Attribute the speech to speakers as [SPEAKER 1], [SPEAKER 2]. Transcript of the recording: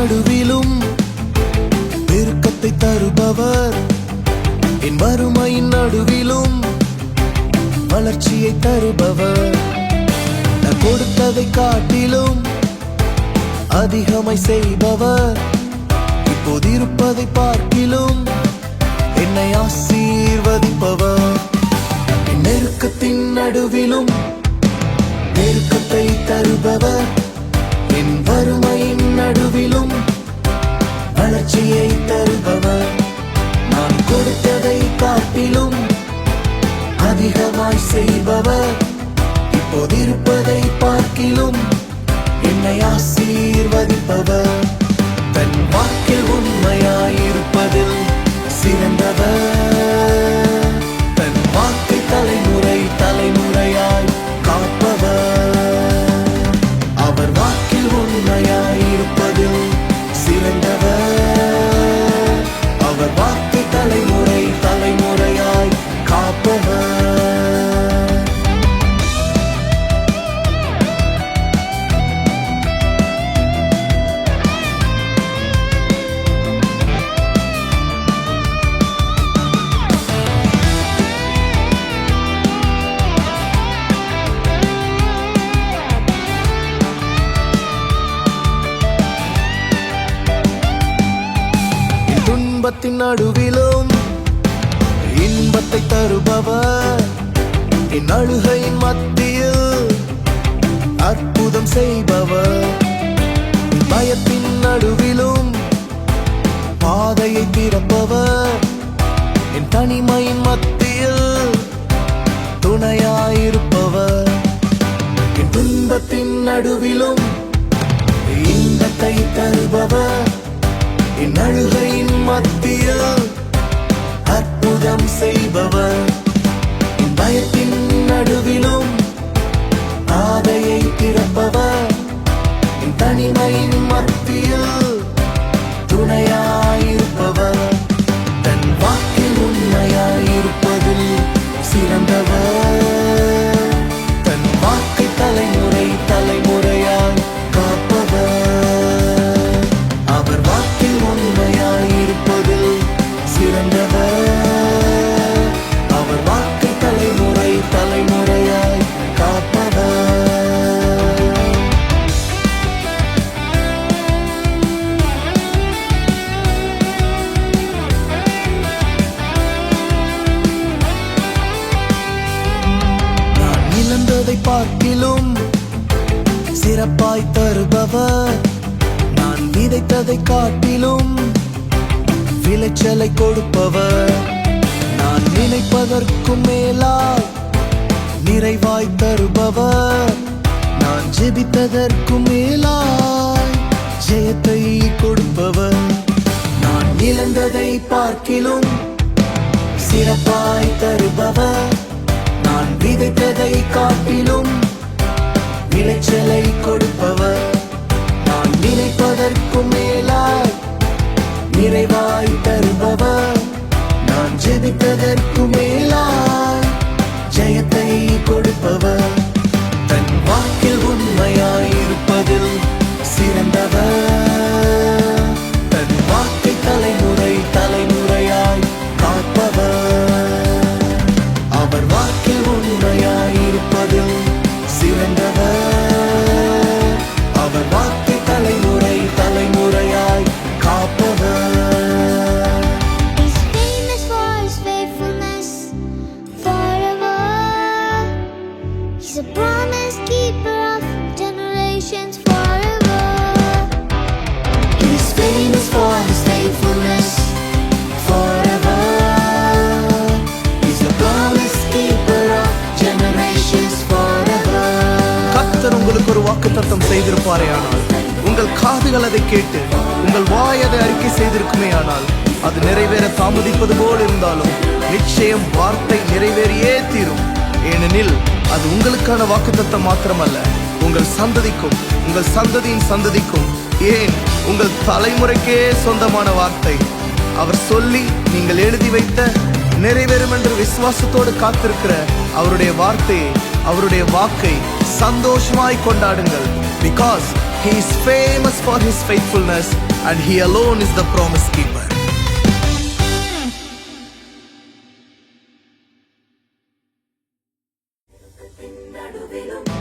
[SPEAKER 1] நடுவிலும் பெருக்கத்தை தருபவர், என் வறுமையின் நடுவிலும் வளர்ச்சியை தருபவர். நான் கொடுத்ததை காட்டிலும் அதிகமாய் செய்பவர், இப்போது இருப்பதை பார்க்கிலும் என்னை ஆசீர்வதிப்பவர். என் நெருக்கத்தின் நடுவிலும் நெருக்கத்தை தருபவர், என் வறுமையின் நடுவிலும் வளர்ச்சியை தருபவர். நான் கொடுத்ததை காட்டிலும் அதிகமாய் செய்பவர், இப்போது இருப்பதை பார்க்கிலும் என்னை ஆசீர்வதிப்பவர். தன் வாக்கில் உண்மையாயிருப்பதில் சிறந்தவர், தன் வாக்கை தலைமுறை தலைமுறையாய் காப்பவர். அவர் வாக்கில் உண்மையாயிருப்பதில் சிறந்தவர், அவர் வாக்கை தலைமுறை தலைமுறையாய் காப்பவர். துன்பத்தின் நடுவிலும் இன்பத்தை தருபவர், என் அழுகையின் மத்தியில் அற்புதம் செய்பவர். பயத்தின் நடுவிலும் பாதையை திறப்பவர், என் தனிமையின் மத்தியில் துணையாயிருப்பவர். என் துன்பத்தின் நடுவிலும் இன்பத்தை தருபவர், என் அழுகையின் மத்தியில் அற்புதம் செய்பவர். என் பயத்தின் நடுவிலும் பாதையை திறப்பவர், என் தனிமையின் மத்தியில் துணையாயிருப்பவர். தன் வாக்கில் உண்மையாயிருப்பதில் சிறந்தவர், தன் வாக்கை தலைமுறை தலைமுறையாய் காப்பவர். அவர் வாக்கில் உண்மையாயிருப்பதில் சிறந்தவர், அவர் வாக்கை தலைமுறை தலைமுறையாய் காப்பவர். நான் இழந்ததை பார்க்கிலும் சிறப்பாய் தருபவர், நான் விதைத்ததை காட்டிலும் விளைச்சலை கொடுப்பவர். நான் நினைப்பதற்கும் மேலாய் நிறைவாய் தருபவர், நான் ஜெபித்ததற்கும் மேலாய் ஜெயத்தை கொடுப்பவர். நான் இழந்ததை பார்க்கிலும் சிறப்பாய் தருபவர், நான் விதைத்ததை காட்டிலும் விளைச்சலை கொடுப்பவர். நான் நினைப்பதற்கும் மேலாய் நிறைவாய் தருபவர், நான் ஜெபித்ததற்கு மேலாய் ஜெயத்தை கொடுப்பவர். தன் வாக்கில் உண்மையாயிருப்பதில் சிறந்தவர், தன் வாக்கை தலைமுறை தலைமுறையாய் காப்பவர். அவர் வாக்கில் உண்மையாயிருப்பதில் சிறந்தவர், அவர் வாக்கை தலைமுறை தலைமுறையாய் காப்பவர்.
[SPEAKER 2] He's famous for his faithfulness forever. He's a promise keeper of generations forever.
[SPEAKER 1] He's famous for his faithfulness forever. He's a promise keeper of generations forever. கர்த்தர் உங்களுக்கு ஒரு வாக்குத்தத்தம் செய்திருப்பாரே ஆனால், உங்கள் காதுகள் அதை கேட்டு உங்கள் வாய் அதை அறிக்கை செய்திருக்குமே ஆனால், அது நிறைவேற தாமதிப்பது போல் இருந்தாலும் நிச்சயம் வார்த்தை நிறைவேறியே தீரும். ஏனெனில் அது உங்களுக்கான வாக்குத்தத்தம் மாத்திரமல்ல, உங்கள் சந்ததிக்கும் உங்கள் சந்ததியின் சந்ததிக்கும், ஏன் உங்கள் தலைமுறைக்கே சொந்தமான வார்த்தை. அவர் சொல்லி நீங்கள் எழுதி வைத்த நிறைவேறும் என்று விசுவாசத்தோடு காத்திருக்கிற அவருடைய வார்த்தையை, அவருடைய வாக்கை சந்தோஷமாய் கொண்டாடுங்கள். Because he is famous for his faithfulness and He alone is the promise keeper.
[SPEAKER 3] நடுவிலும்